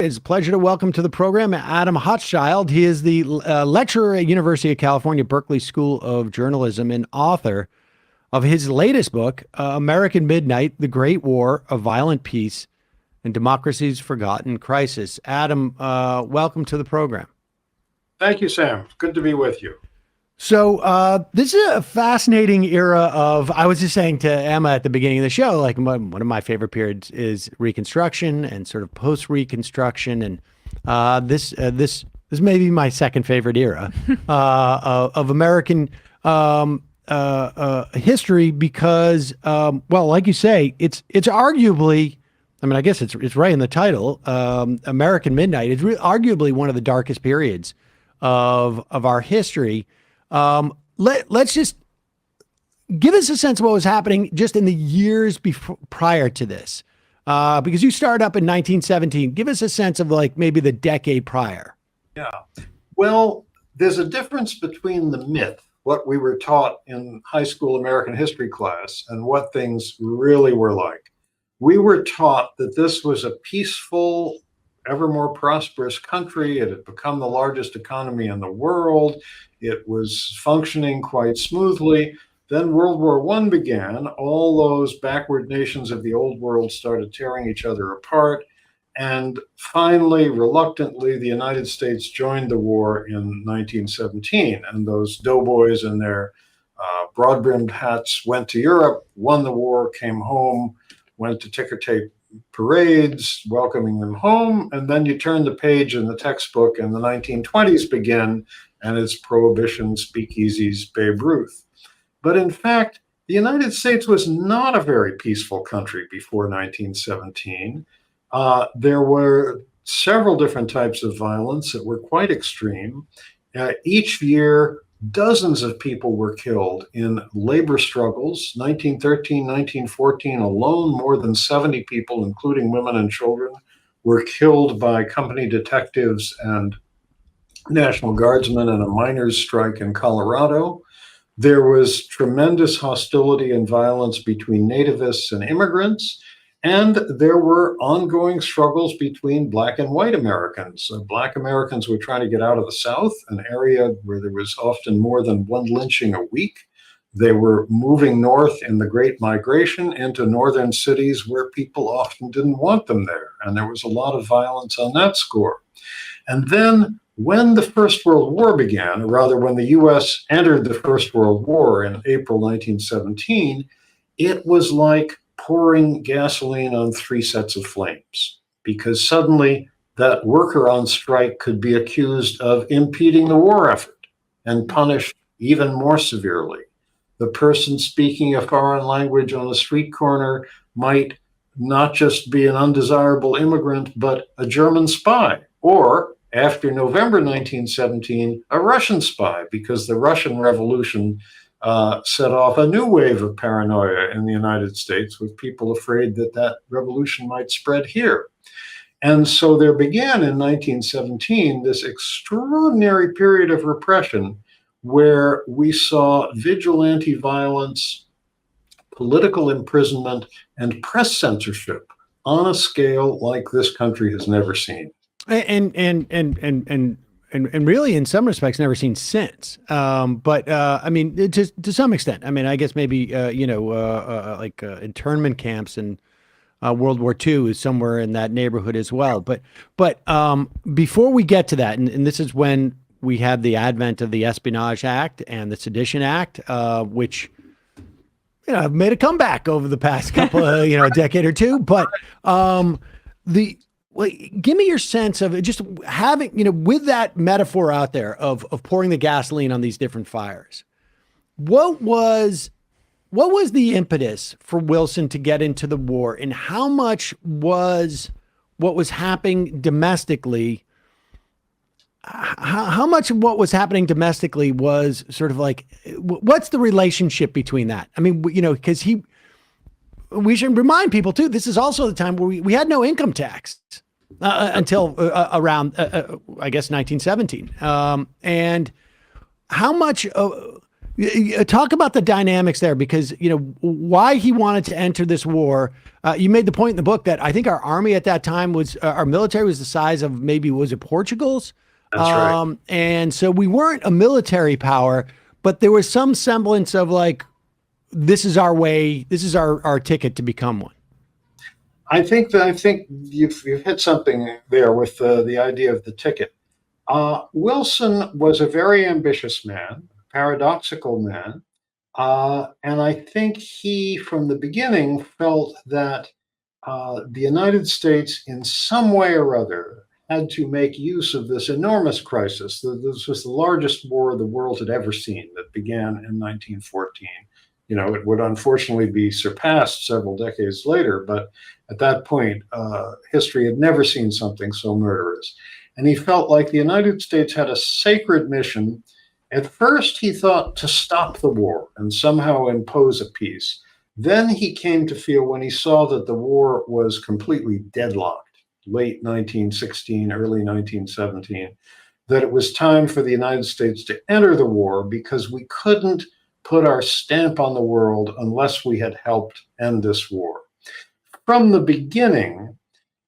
It's a pleasure to welcome to the program Adam Hochschild. He is the lecturer at University of California, Berkeley School of Journalism, and author of his latest book, American Midnight, The Great War of Violent Peace and Democracy's Forgotten Crisis. Adam, welcome to the program. Thank you, Sam. Good to be with you. So this is a fascinating era of, I was just saying to Emma at the beginning of the show, like one of my favorite periods is Reconstruction and sort of post-Reconstruction. And this may be my second favorite era of American history because, well, like you say, it's arguably, I mean, I guess it's right in the title, American Midnight. It's arguably one of the darkest periods of our history. Let's just give us a sense of what was happening just in the years prior to this, because you started up in 1917. Give us a sense of like maybe the decade prior. Yeah. Well, there's a difference between the myth, what we were taught in high school American history class, and what things really were like. We were taught that this was a peaceful, ever more prosperous country. It had become the largest economy in the world. It was functioning quite smoothly. Then World War I began. All those backward nations of the old world started tearing each other apart. And finally, reluctantly, the United States joined the war in 1917. And those doughboys in their broad-brimmed hats went to Europe, won the war, came home, went to ticker tape parades welcoming them home, and then you turn the page in the textbook and the 1920s begin, and it's prohibition, speakeasies, Babe Ruth. But in fact, the United States was not a very peaceful country before 1917. There were several different types of violence that were quite extreme. Each year, dozens of people were killed in labor struggles. 1913, 1914 alone, more than 70 people, including women and children, were killed by company detectives and National Guardsmen in a miners' strike in Colorado. There was tremendous hostility and violence between nativists and immigrants. And there were ongoing struggles between Black and white Americans. Black Americans were trying to get out of the South, an area where there was often more than one lynching a week. They were moving north in the Great Migration into northern cities where people often didn't want them there. And there was a lot of violence on that score. And then when the First World War began, or rather when the US entered the First World War in April 1917, it was like pouring gasoline on three sets of flames, because suddenly that worker on strike could be accused of impeding the war effort and punished even more severely. The person speaking a foreign language on a street corner might not just be an undesirable immigrant, but a German spy, or after November 1917, a Russian spy, because the Russian Revolution set off a new wave of paranoia in the United States, with people afraid that that revolution might spread here. And so there began in 1917 this extraordinary period of repression where we saw vigilante violence, political imprisonment, and press censorship on a scale like this country has never seen. And really, in some respects, never seen since. But I mean, to some extent, I mean, I guess maybe, like internment camps in World War II is somewhere in that neighborhood as well. But before we get to that, and this is when we had the advent of the Espionage Act and the Sedition Act, which, have made a comeback over the past couple of, decade or two. But give me your sense of just having, with that metaphor out there of pouring the gasoline on these different fires. What was the impetus for Wilson to get into the war, and how much was what was happening domestically? How much of what was happening domestically was sort of like, what's the relationship between that? I mean, because we should remind people too, this is also the time where we had no income tax. Until around, I guess, 1917. And how much, Talk about the dynamics there, because why he wanted to enter this war. You made the point in the book that I think our army at that time was our military was the size of, maybe, was it Portugal's? That's right. And so we weren't a military power, but there was some semblance of like, this is our way, this is our ticket to become one. I think you've hit something there with the idea of the ticket. Wilson was a very ambitious man, paradoxical man, and I think he, from the beginning, felt that the United States, in some way or other, had to make use of this enormous crisis. This was the largest war the world had ever seen, that began in 1914. It would unfortunately be surpassed several decades later, but at that point, history had never seen something so murderous. And he felt like the United States had a sacred mission. At first, he thought to stop the war and somehow impose a peace. Then he came to feel, when he saw that the war was completely deadlocked, late 1916, early 1917, that it was time for the United States to enter the war, because we couldn't put our stamp on the world unless we had helped end this war. From the beginning,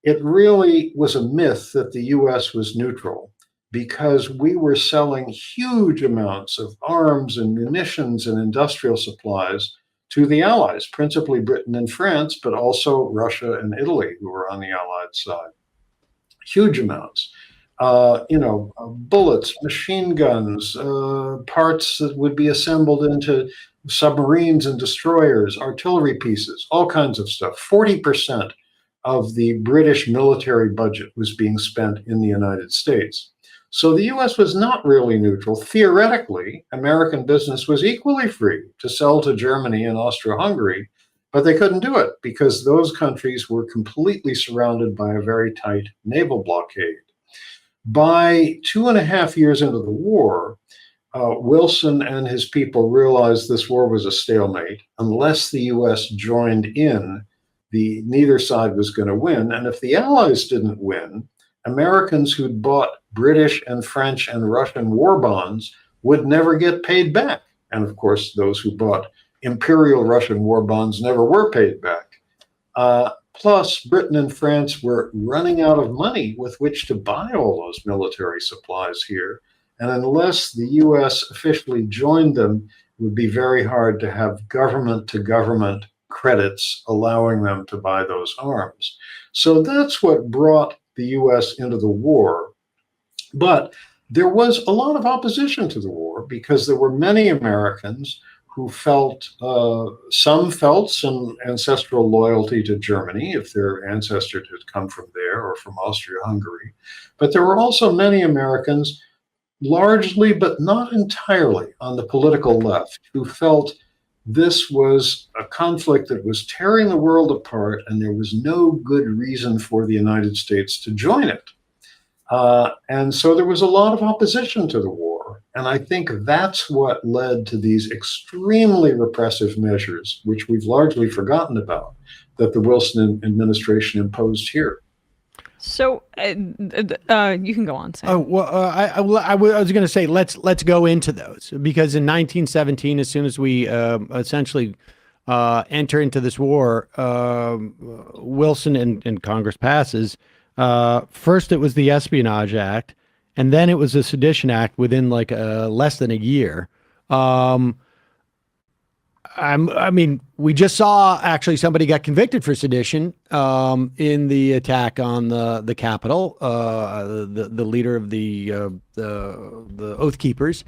it really was a myth that the US was neutral, because we were selling huge amounts of arms and munitions and industrial supplies to the Allies, principally Britain and France, but also Russia and Italy, who were on the Allied side. Huge amounts. Bullets, machine guns, parts that would be assembled into submarines and destroyers, artillery pieces, all kinds of stuff. 40% of the British military budget was being spent in the United States. So the US was not really neutral. Theoretically, American business was equally free to sell to Germany and Austria-Hungary, but they couldn't do it because those countries were completely surrounded by a very tight naval blockade. By 2.5 years into the war, Wilson and his people realized this war was a stalemate. Unless the US joined in, neither side was going to win. And if the Allies didn't win, Americans who'd bought British and French and Russian war bonds would never get paid back. And of course, those who bought Imperial Russian war bonds never were paid back. Plus, Britain and France were running out of money with which to buy all those military supplies here. And unless the US officially joined them, it would be very hard to have government-to-government credits allowing them to buy those arms. So that's what brought the US into the war. But there was a lot of opposition to the war because there were many Americans who felt, some felt some ancestral loyalty to Germany if their ancestors had come from there or from Austria-Hungary. But there were also many Americans, largely but not entirely on the political left, who felt this was a conflict that was tearing the world apart and there was no good reason for the United States to join it. And so there was a lot of opposition to the war. And I think that's what led to these extremely repressive measures, which we've largely forgotten about, that the Wilson administration imposed here. So you can go on, Sam. Oh, well, I was going to say, let's go into those, because in 1917, as soon as we essentially enter into this war, Wilson and Congress passes. First, it was the Espionage Act, and then it was the Sedition Act within like less than a year. I mean, we just saw actually somebody got convicted for sedition in the attack on the Capitol, the leader of the Oath Keepers.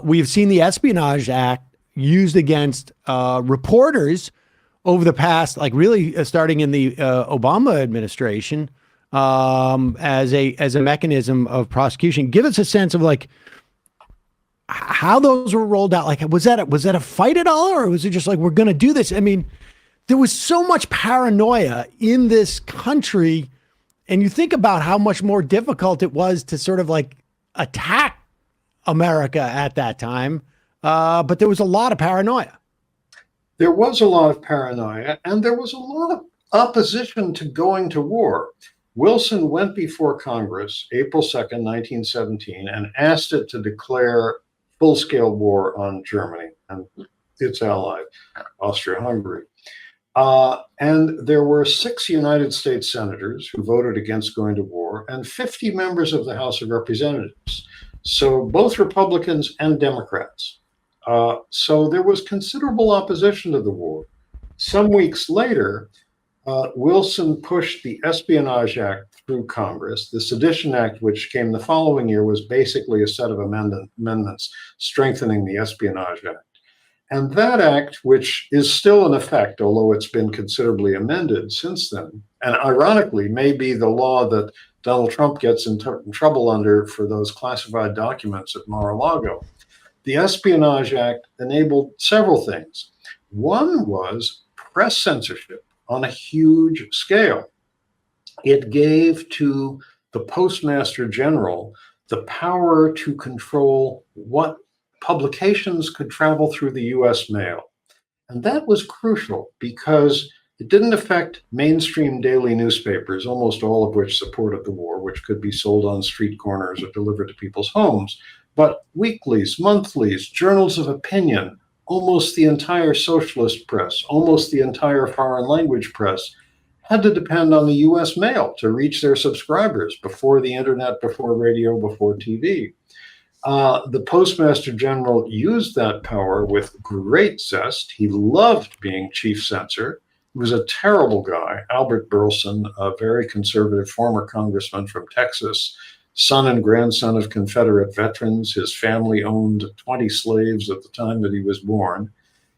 We've seen the Espionage Act used against reporters over the past, like really starting in the Obama administration, as a mechanism of prosecution. Give us a sense of like how those were rolled out. Like, was that a fight at all, or was it just like, we're going to do this? I mean, there was so much paranoia in this country, and you think about how much more difficult it was to sort of like attack America at that time. But there was a lot of paranoia. There was a lot of paranoia, and there was a lot of opposition to going to war. Wilson went before Congress April 2nd, 1917, and asked it to declare full-scale war on Germany and its ally, Austria-Hungary. And there were 6 United States senators who voted against going to war and 50 members of the House of Representatives. So both Republicans and Democrats. So there was considerable opposition to the war. Some weeks later, Wilson pushed the Espionage Act through Congress. The Sedition Act, which came the following year, was basically a set of amendments strengthening the Espionage Act. And that act, which is still in effect, although it's been considerably amended since then, and ironically may be the law that Donald Trump gets in trouble under for those classified documents at Mar-a-Lago. The Espionage Act enabled several things. One was press censorship on a huge scale. It gave to the Postmaster General the power to control what publications could travel through the US mail. And that was crucial because it didn't affect mainstream daily newspapers, almost all of which supported the war, which could be sold on street corners or delivered to people's homes. But weeklies, monthlies, journals of opinion, almost the entire socialist press, almost the entire foreign language press, had to depend on the US mail to reach their subscribers before the internet, before radio, before TV. The Postmaster General used that power with great zest. He loved being chief censor. He was a terrible guy. Albert Burleson, a very conservative former congressman from Texas, son and grandson of Confederate veterans. His family owned 20 slaves at the time that he was born.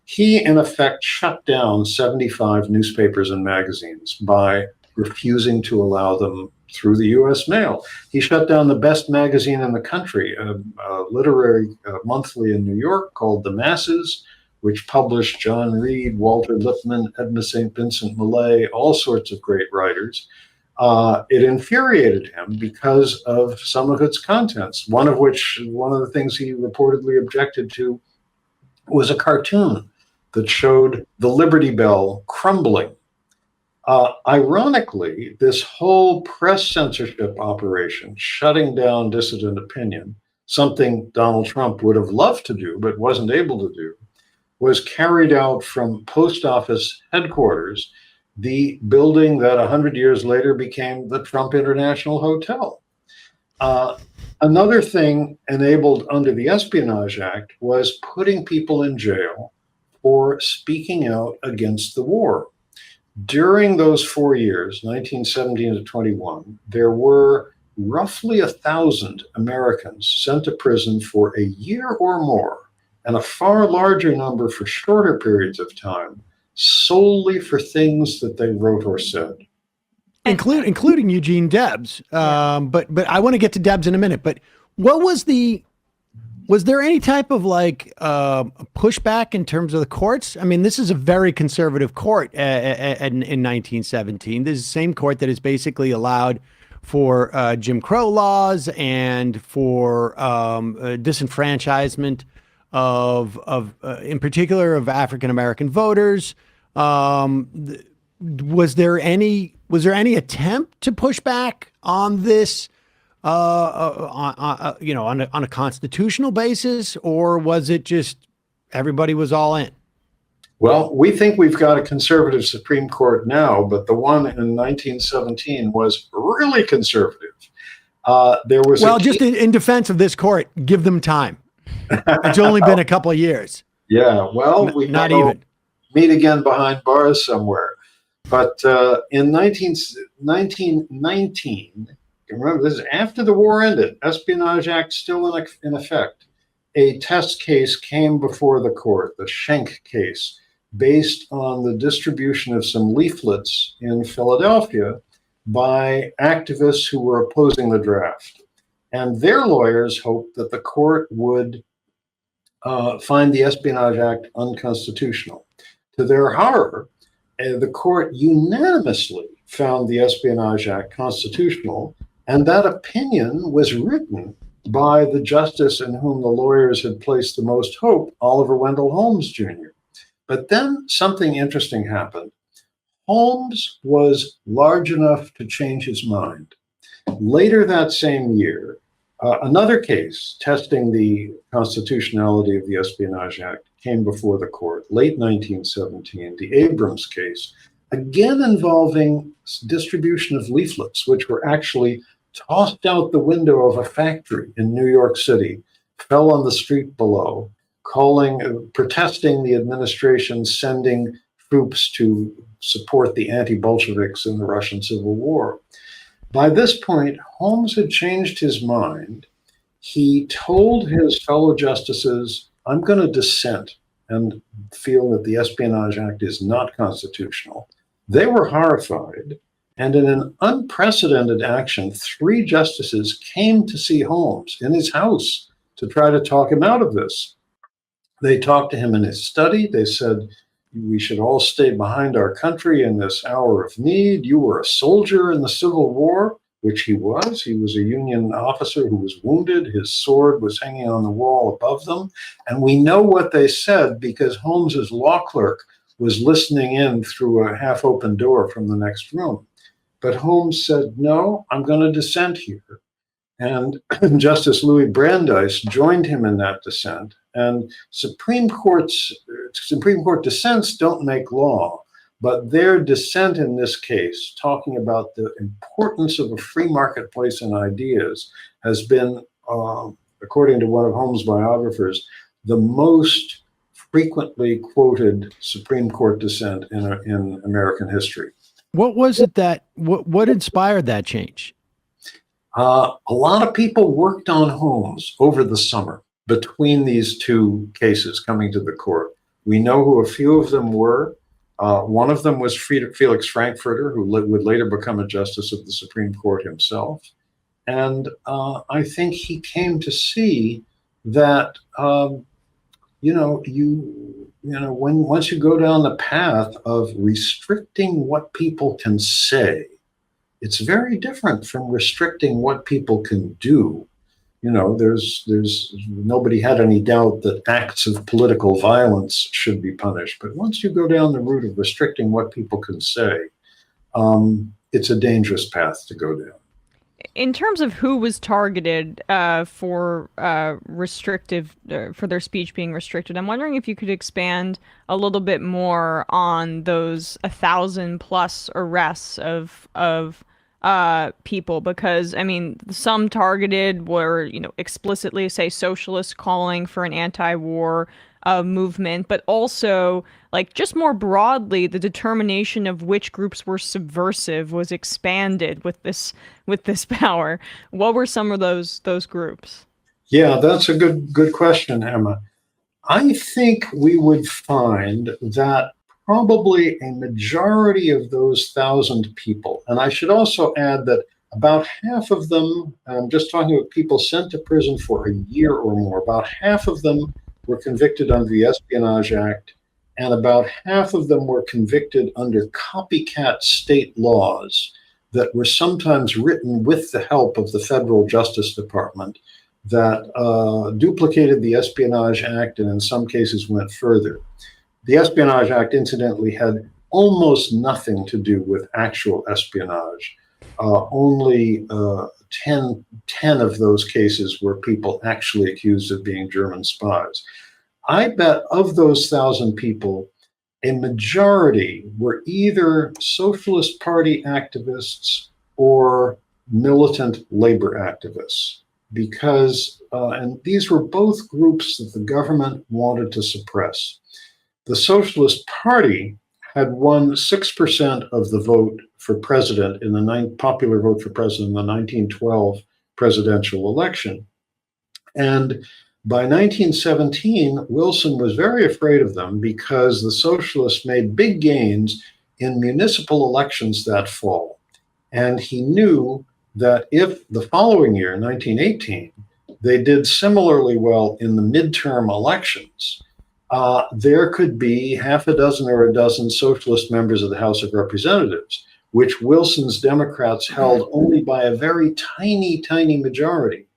He, in effect, shut down 75 newspapers and magazines by refusing to allow them through the US mail. He shut down the best magazine in the country, a literary monthly in New York called The Masses, which published John Reed, Walter Lippmann, Edna St. Vincent Millay, all sorts of great writers. It infuriated him because of some of its contents, one of the things he reportedly objected to was a cartoon that showed the Liberty Bell crumbling. Ironically, this whole press censorship operation, shutting down dissident opinion, something Donald Trump would have loved to do but wasn't able to do, was carried out from post office headquarters, the building that 100 years later became the Trump International Hotel. Another thing enabled under the Espionage Act was putting people in jail for speaking out against the war. During those 4 years, 1917 to 21, there were roughly 1,000 Americans sent to prison for a year or more, and a far larger number for shorter periods of time, solely for things that they wrote or said. Including Eugene Debs. But I want to get to Debs in a minute. But what was there any type of pushback in terms of the courts? I mean, this is a very conservative court in 1917. This is the same court that has basically allowed for Jim Crow laws and for disenfranchisement of in particular of African American voters. Was there any attempt to push back on this? On a constitutional basis, or was it just everybody was all in? Well, we think we've got a conservative Supreme Court now, but the one in 1917 was really conservative. There was just in defense of this court, give them time. It's only been a couple of years. Yeah, well, we not even meet again behind bars somewhere. But in 1919. Remember, this is after the war ended. Espionage Act still in effect. A test case came before the court, the Schenck case, based on the distribution of some leaflets in Philadelphia by activists who were opposing the draft. And their lawyers hoped that the court would find the Espionage Act unconstitutional. To their horror, the court unanimously found the Espionage Act constitutional. And that opinion was written by the justice in whom the lawyers had placed the most hope, Oliver Wendell Holmes Jr. But then something interesting happened. Holmes was large enough to change his mind. Later that same year, Another case testing the constitutionality of the Espionage Act came before the court, late 1917, the Abrams case, again involving distribution of leaflets, which were actually tossed out the window of a factory in New York City, fell on the street below, protesting the administration sending troops to support the anti-Bolsheviks in the Russian Civil War. By this point, Holmes had changed his mind. He told his fellow justices, I'm going to dissent and feel that the Espionage Act is not constitutional. They were horrified. And in an unprecedented action, 3 justices came to see Holmes in his house to try to talk him out of this. They talked to him in his study. They said, we should all stay behind our country in this hour of need. You were a soldier in the Civil War, which he was. He was a Union officer who was wounded. His sword was hanging on the wall above them. And we know what they said because Holmes's law clerk was listening in through a half-open door from the next room. But Holmes said, no, I'm going to dissent here. And Justice Louis Brandeis joined him in that dissent. And Supreme Court dissents don't make law, but their dissent in this case, talking about the importance of a free marketplace and ideas, has been, according to one of Holmes' biographers, the most frequently quoted Supreme Court dissent in American history. What was it what inspired that change? A lot of people worked on Holmes over the summer between these 2 cases coming to the court. We know who a few of them were. One of them was Felix Frankfurter, who would later become a justice of the Supreme Court himself. And I think he came to see that, once you go down the path of restricting what people can say, it's very different from restricting what people can do. There's nobody had any doubt that acts of political violence should be punished. But once you go down the route of restricting what people can say, it's a dangerous path to go down. In terms of who was targeted for their speech being restricted, I'm wondering if you could expand a little bit more on those 1,000+ arrests of people, because some targeted were explicitly, say, socialists calling for an anti-war movement, but also just more broadly, the determination of which groups were subversive was expanded with this power. What were some of those groups? Yeah, that's a good question, Emma. I think we would find that probably a majority of those 1,000 people, and I should also add that about half of them, I'm just talking about people sent to prison for a year or more, about half of them were convicted under the Espionage Act, and about half of them were convicted under copycat state laws that were sometimes written with the help of the Federal Justice Department that duplicated the Espionage Act and in some cases went further. The Espionage Act, incidentally, had almost nothing to do with actual espionage. Only 10 of those cases were people actually accused of being German spies. I bet of those 1,000 people, a majority were either Socialist Party activists or militant labor activists, because, and these were both groups that the government wanted to suppress. The Socialist Party had won 6% of the vote for president in the popular vote for president in the 1912 presidential election. And by 1917, Wilson was very afraid of them because the socialists made big gains in municipal elections that fall. And he knew that if the following year, 1918, they did similarly well in the midterm elections, there could be half a dozen or a dozen socialist members of the House of Representatives, which Wilson's Democrats held only by a very tiny, tiny majority.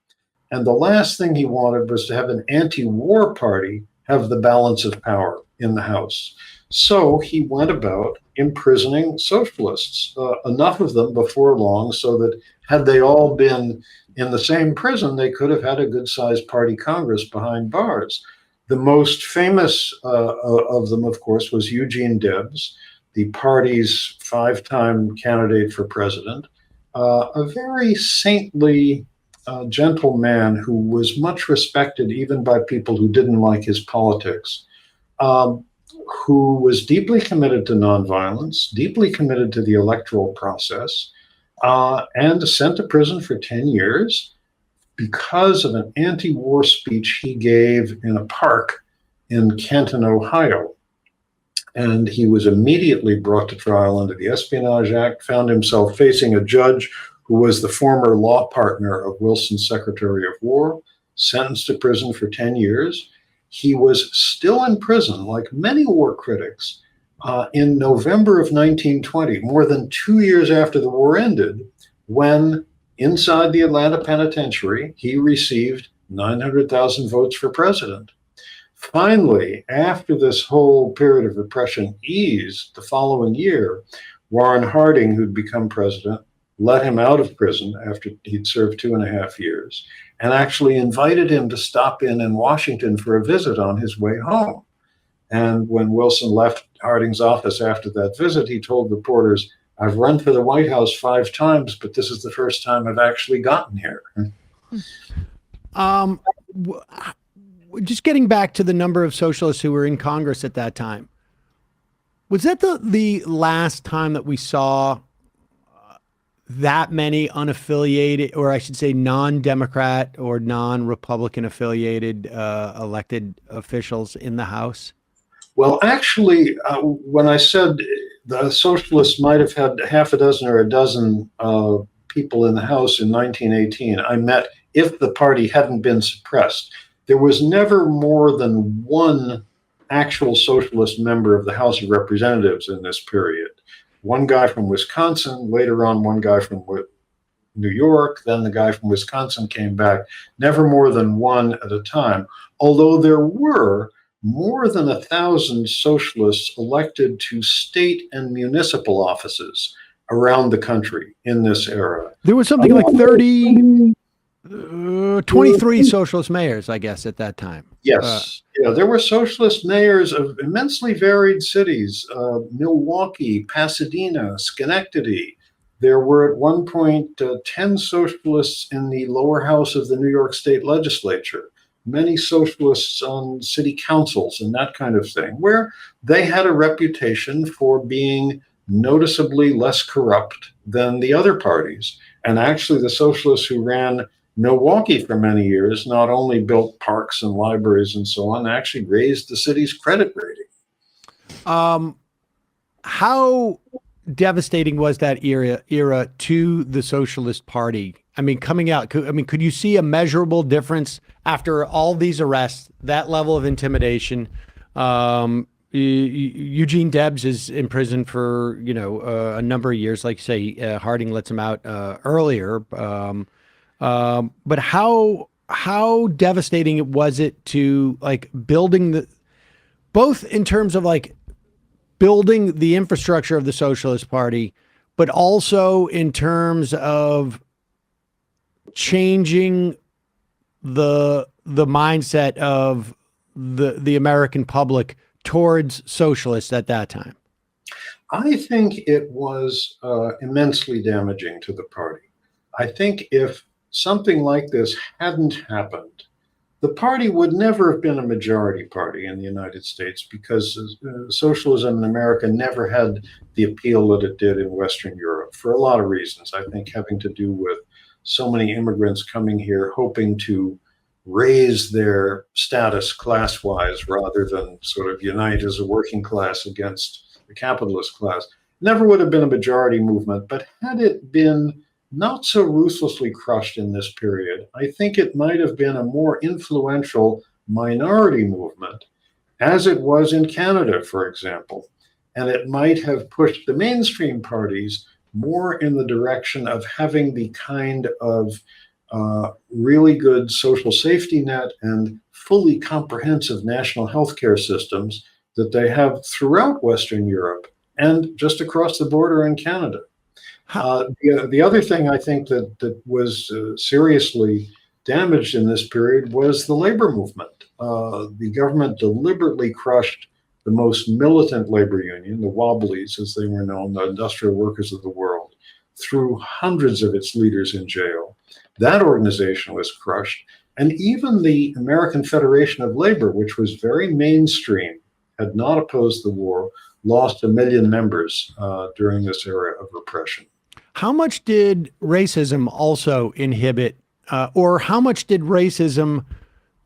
And the last thing he wanted was to have an anti-war party have the balance of power in the House. So he went about imprisoning socialists, enough of them before long so that had they all been in the same prison, they could have had a good-sized party Congress behind bars. The most famous of them, of course, was Eugene Debs, the party's five-time candidate for president, a very saintly, gentle man who was much respected even by people who didn't like his politics, who was deeply committed to nonviolence, deeply committed to the electoral process, and sent to prison for 10 years because of an anti-war speech he gave in a park in Canton, Ohio. And he was immediately brought to trial under the Espionage Act, found himself facing a judge who was the former law partner of Wilson's Secretary of War, sentenced to prison for 10 years. He was still in prison, like many war critics, in November of 1920, more than 2 years after the war ended, when inside the Atlanta penitentiary, he received 900,000 votes for president. Finally, after this whole period of repression eased the following year, Warren Harding, who'd become president, let him out of prison after he'd served 2.5 years and actually invited him to stop in Washington for a visit on his way home. And when Wilson left Harding's office after that visit, he told reporters, "I've run for the White House 5 times, but this is the first time I've actually gotten here." Just getting back to the number of socialists who were in Congress at that time, was that the last time that we saw that many unaffiliated, or I should say non-Democrat or non-Republican affiliated elected officials in the House? Well, actually, when I said the socialists might have had half a dozen or a dozen people in the House in 1918, I meant if the party hadn't been suppressed. There was never more than one actual socialist member of the House of Representatives in this period. One guy from Wisconsin, later on one guy from New York, then the guy from Wisconsin came back, never more than one at a time, although there were more than 1,000 socialists elected to state and municipal offices around the country in this era. There was something like 23 socialist mayors, I guess, at that time. Yes. Yeah, there were socialist mayors of immensely varied cities, Milwaukee, Pasadena, Schenectady. There were at one point 10 socialists in the lower house of the New York State Legislature, many socialists on city councils and that kind of thing, where they had a reputation for being noticeably less corrupt than the other parties. And actually, the socialists who ran Milwaukee for many years not only built parks and libraries and so on, they actually raised the city's credit rating. How devastating was that era to the Socialist Party? I mean, coming out, could you see a measurable difference after all these arrests, that level of intimidation? Eugene Debs is in prison for, a number of years. Like you say, Harding lets him out earlier. But how devastating was it to building both in terms of building the infrastructure of the Socialist Party, but also in terms of changing the mindset of the American public towards socialists at that time? I think it was immensely damaging to the party. I think if something like this hadn't happened, the party would never have been a majority party in the United States because socialism in America never had the appeal that it did in Western Europe for a lot of reasons. I think having to do with so many immigrants coming here hoping to raise their status class-wise rather than sort of unite as a working class against the capitalist class. Never would have been a majority movement, but had it been not so ruthlessly crushed in this period, I think it might have been a more influential minority movement, as it was in Canada, for example. And it might have pushed the mainstream parties more in the direction of having the kind of really good social safety net and fully comprehensive national health care systems that they have throughout Western Europe and just across the border in Canada. The other thing I think that was seriously damaged in this period was the labor movement. The government deliberately crushed the most militant labor union, the Wobblies, as they were known, the industrial workers of the world, threw hundreds of its leaders in jail. That organization was crushed. And even the American Federation of Labor, which was very mainstream, had not opposed the war, lost 1 million members during this era of repression. How much did racism also inhibit, or how much did racism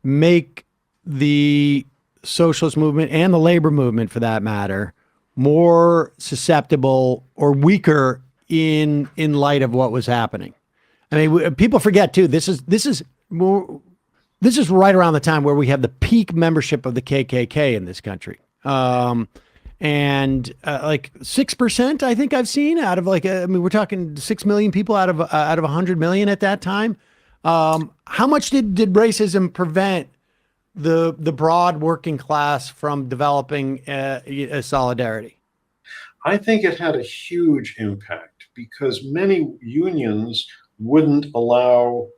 make the socialist movement and the labor movement, for that matter, more susceptible or weaker in light of what was happening? I mean, people forget too. This is right around the time where we have the peak membership of the KKK in this country. And like 6%, I think I've seen out of I mean, we're talking 6 million people out of 100 million at that time. How much did racism prevent the broad working class from developing a solidarity? I think it had a huge impact because many unions wouldn't allow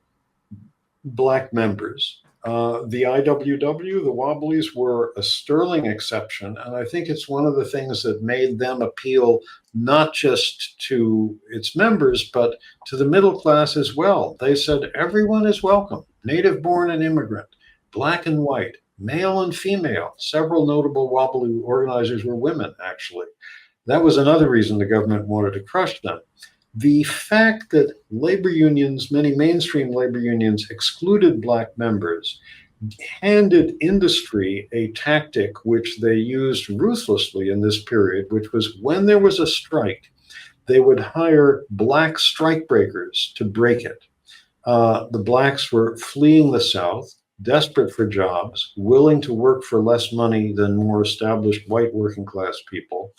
Black members. The IWW, the Wobblies, were a sterling exception. And I think it's one of the things that made them appeal not just to its members, but to the middle class as well. They said everyone is welcome, native born and immigrant, Black and white, male and female. Several notable Wobbly organizers were women, actually. That was another reason the government wanted to crush them. The fact that labor unions, many mainstream labor unions, excluded Black members, handed industry a tactic which they used ruthlessly in this period, which was when there was a strike, they would hire Black strikebreakers to break it. The Blacks were fleeing the South, desperate for jobs, willing to work for less money than more established white working class people.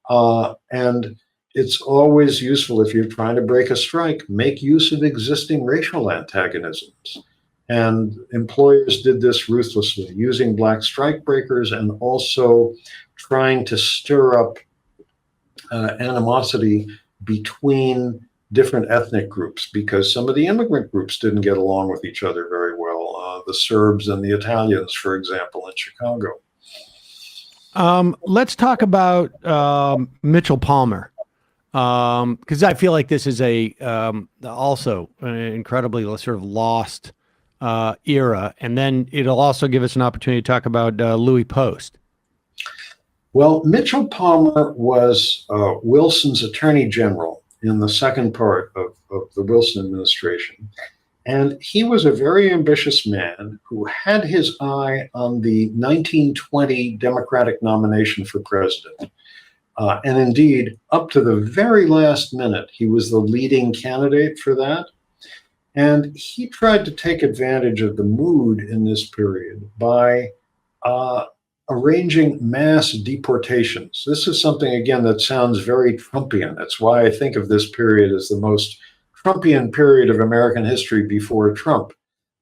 And it's always useful if you're trying to break a strike, make use of existing racial antagonisms. And employers did this ruthlessly, using Black strikebreakers and also trying to stir up animosity between different ethnic groups, because some of the immigrant groups didn't get along with each other very well. The Serbs and the Italians, for example, in Chicago. Let's talk about Mitchell Palmer. Because I feel like this is also an incredibly sort of lost era. And then it'll also give us an opportunity to talk about Louis Post. Well, Mitchell Palmer was Wilson's attorney general in the second part of the Wilson administration. And he was a very ambitious man who had his eye on the 1920 Democratic nomination for president. And indeed, up to the very last minute, he was the leading candidate for that. And he tried to take advantage of the mood in this period by arranging mass deportations. This is something, again, that sounds very Trumpian. That's why I think of this period as the most Trumpian period of American history before Trump.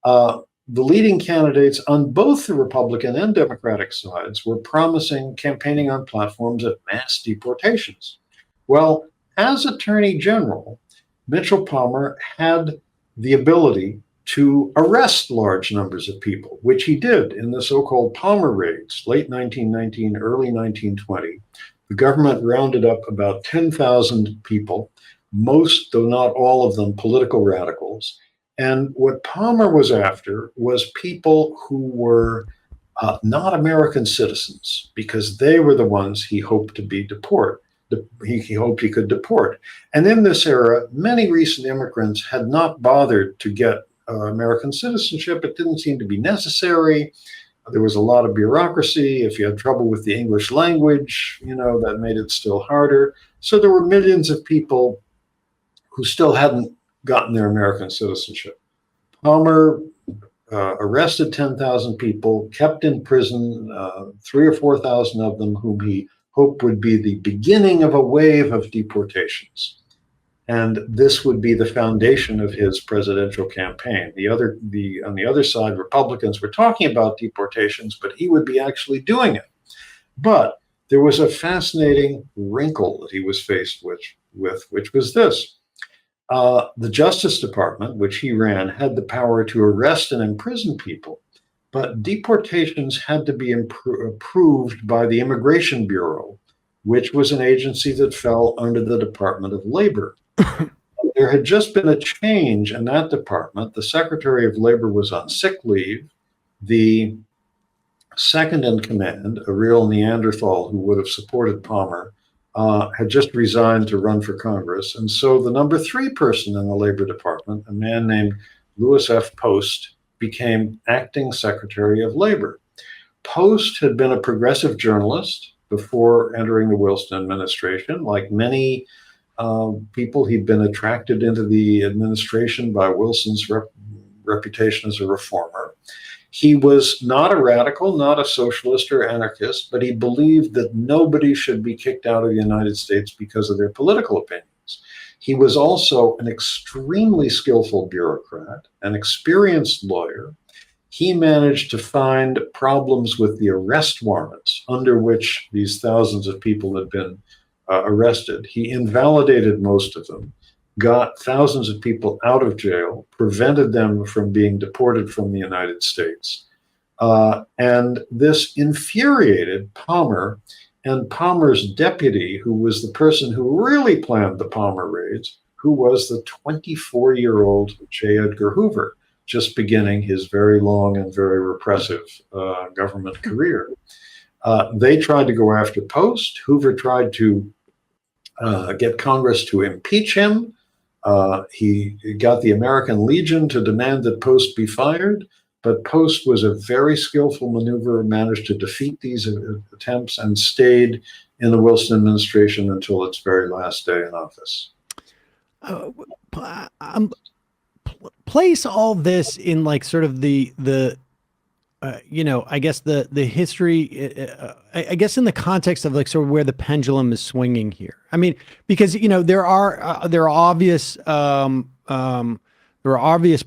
The leading candidates on both the Republican and Democratic sides were campaigning on platforms of mass deportations. Well, as Attorney General, Mitchell Palmer had the ability to arrest large numbers of people, which he did in the so-called Palmer raids, late 1919, early 1920. The government rounded up about 10,000 people, most, though not all of them, political radicals. And what Palmer was after was people who were not American citizens, because they were the ones he hoped to be he hoped he could deport. And in this era, many recent immigrants had not bothered to get American citizenship. It didn't seem to be necessary. There was a lot of bureaucracy. If you had trouble with the English language, that made it still harder. So there were millions of people who still hadn't gotten their American citizenship. Palmer arrested 10,000 people, kept in prison 3,000 or 4,000 of them, whom he hoped would be the beginning of a wave of deportations. And this would be the foundation of his presidential campaign. On the other side, Republicans were talking about deportations, but he would be actually doing it. But there was a fascinating wrinkle that he was faced with, which was this. The Justice Department, which he ran, had the power to arrest and imprison people, but deportations had to be approved by the Immigration Bureau, which was an agency that fell under the Department of Labor. There had just been a change in that department. The Secretary of Labor was on sick leave. The second in command, a real Neanderthal who would have supported Palmer, had just resigned to run for Congress. And so the number 3 person in the Labor Department, a man named Louis F. Post, became acting Secretary of Labor. Post had been a progressive journalist before entering the Wilson administration. Like many people, he'd been attracted into the administration by Wilson's reputation as a reformer. He was not a radical, not a socialist or anarchist, but he believed that nobody should be kicked out of the United States because of their political opinions. He was also an extremely skillful bureaucrat, an experienced lawyer. He managed to find problems with the arrest warrants under which these thousands of people had been arrested. He invalidated most of them, got thousands of people out of jail, prevented them from being deported from the United States. And this infuriated Palmer and Palmer's deputy, who was the person who really planned the Palmer raids, who was the 24-year-old J. Edgar Hoover, just beginning his very long and very repressive government career. They tried to go after Post. Hoover tried to get Congress to impeach him. He got the American Legion to demand that Post be fired, but Post was a very skillful maneuverer, managed to defeat these attempts, and stayed in the Wilson administration until its very last day in office. Place all this in like sort of the I guess the history, I guess in the context of like sort of where the pendulum is swinging here. I mean, because there are obvious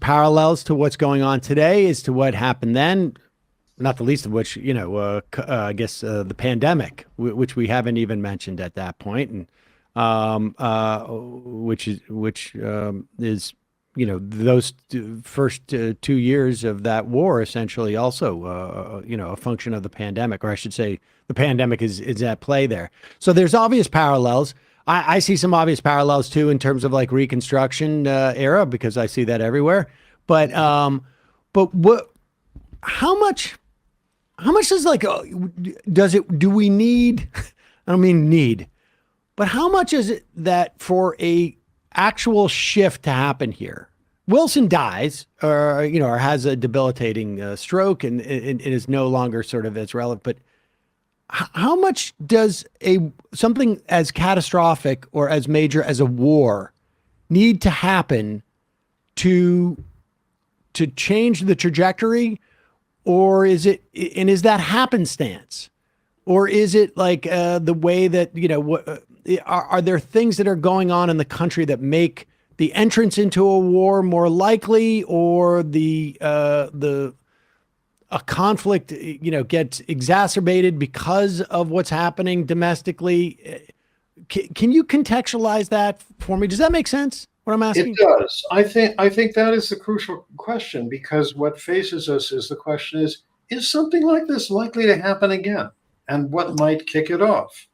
parallels to what's going on today as to what happened then, not the least of which I guess the pandemic, which we haven't even mentioned at that point, and which is those first 2 years of that war essentially also, a function of the pandemic, or I should say the pandemic is at play there. So there's obvious parallels. I see some obvious parallels too, in terms of like Reconstruction era, because I see that everywhere. But how much do we need, I don't mean need, but how much is it that for a actual shift to happen here? Wilson dies, or has a debilitating stroke, and is no longer sort of as relevant. But how much does something as catastrophic or as major as a war need to happen to change the trajectory, or is that happenstance, or is it like the way that are there things that are going on in the country that make the entrance into a war more likely, or a conflict, gets exacerbated because of what's happening domestically? Can you contextualize that for me? Does that make sense, what I'm asking? It does. I think that is the crucial question, because what faces us is the question is something like this likely to happen again? And what might kick it off?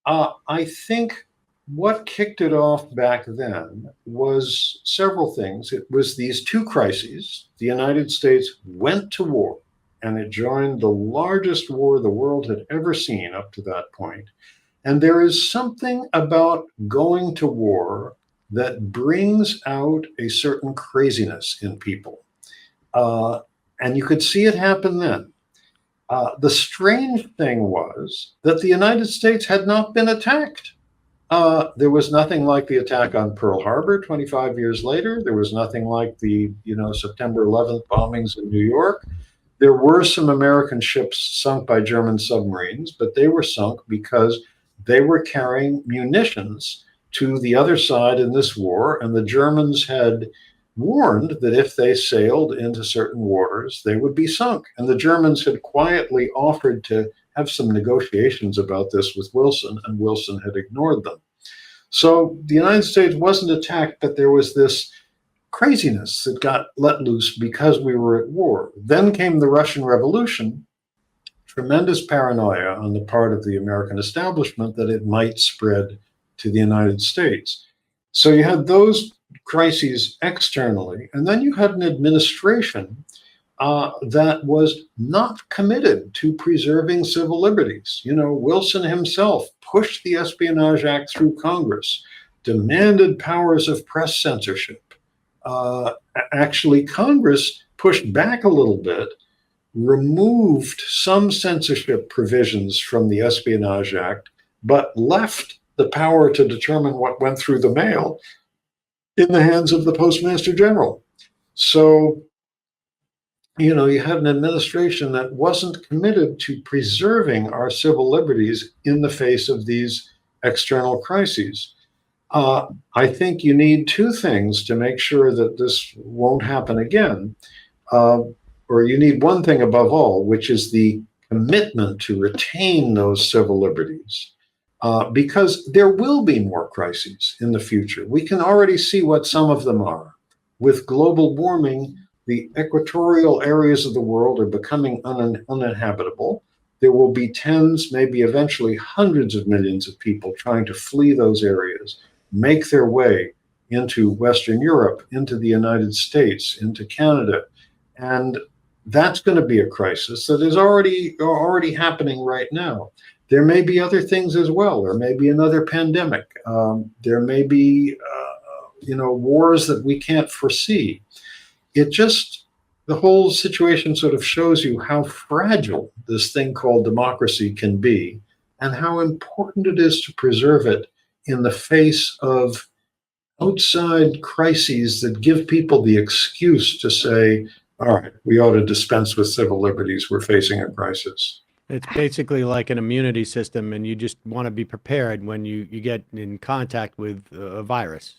I think what kicked it off back then was several things. It was these two crises. The United States went to war, and it joined the largest war the world had ever seen up to that point. And there is something about going to war that brings out a certain craziness in people. And you could see it happen then. The strange thing was that the United States had not been attacked. There was nothing like the attack on Pearl Harbor 25 years later. There was nothing like the September 11th bombings in New York. There were some American ships sunk by German submarines, but they were sunk because they were carrying munitions to the other side in this war, and the Germans had warned that if they sailed into certain waters, they would be sunk. And the Germans had quietly offered to have some negotiations about this with Wilson, and Wilson had ignored them. So the United States wasn't attacked, but there was this craziness that got let loose because we were at war. Then came the Russian Revolution, tremendous paranoia on the part of the American establishment that it might spread to the United States. So you had those crises externally, and then you had an administration that was not committed to preserving civil liberties. You know, Wilson himself pushed the Espionage Act through Congress, demanded powers of press censorship. Actually, Congress pushed back a little bit, removed some censorship provisions from the Espionage Act, but left the power to determine what went through the mail in the hands of the Postmaster General. So, you know, you had an administration that wasn't committed to preserving our civil liberties in the face of these external crises. I think you need two things to make sure that this won't happen again. Or you need one thing above all, which is the commitment to retain those civil liberties. Because there will be more crises in the future. We can already see what some of them are. With global warming, the equatorial areas of the world are becoming uninhabitable. There will be tens, maybe eventually hundreds of millions of people trying to flee those areas, make their way into Western Europe, into the United States, into Canada. And that's going to be a crisis that is already happening right now. There may be other things as well. There may be another pandemic. There may be, wars that we can't foresee. The whole situation sort of shows you how fragile this thing called democracy can be and how important it is to preserve it in the face of outside crises that give people the excuse to say, all right, we ought to dispense with civil liberties. We're facing a crisis. It's basically like an immunity system, and you just want to be prepared when you get in contact with a virus.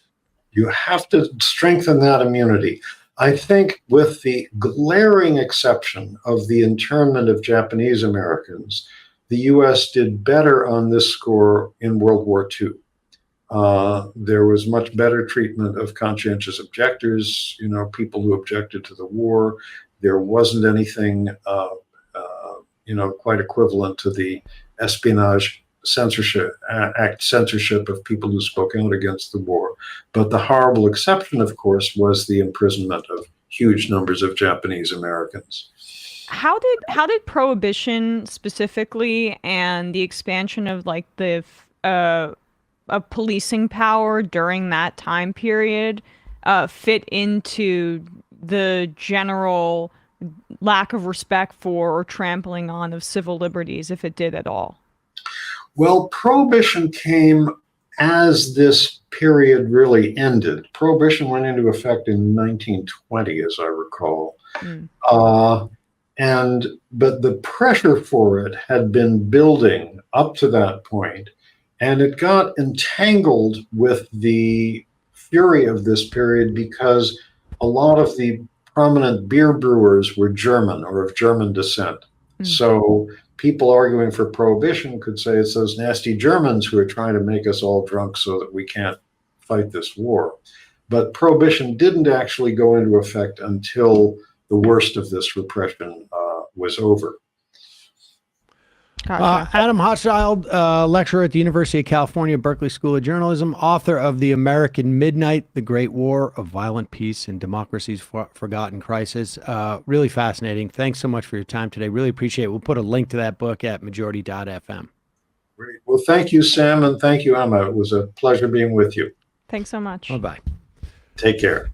You have to strengthen that immunity. I think with the glaring exception of the internment of Japanese Americans, the U.S. did better on this score in World War II. There was much better treatment of conscientious objectors, people who objected to the war. There wasn't anything, quite equivalent to the Espionage Act censorship of people who spoke out against the war. But the horrible exception, of course, was the imprisonment of huge numbers of Japanese Americans. How did prohibition specifically and the expansion of like the of policing power during that time period fit into the general lack of respect for or trampling on of civil liberties, if it did at all? Well, prohibition came as this period really ended. Prohibition went into effect in 1920, as I recall. But the pressure for it had been building up to that point, and it got entangled with the fury of this period because a lot of the prominent beer brewers were German or of German descent. So people arguing for prohibition could say it's those nasty Germans who are trying to make us all drunk so that we can't fight this war. But prohibition didn't actually go into effect until the worst of this repression was over. Gotcha. Adam Hochschild, lecturer at the University of California, Berkeley School of Journalism, author of The American Midnight, The Great War of Violent Peace and Democracy's Forgotten Crisis. Really fascinating. Thanks so much for your time today. Really appreciate it. We'll put a link to that book at majority.fm. Great. Well, thank you, Sam, and thank you, Emma. It was a pleasure being with you. Thanks so much. Bye-bye. Take care.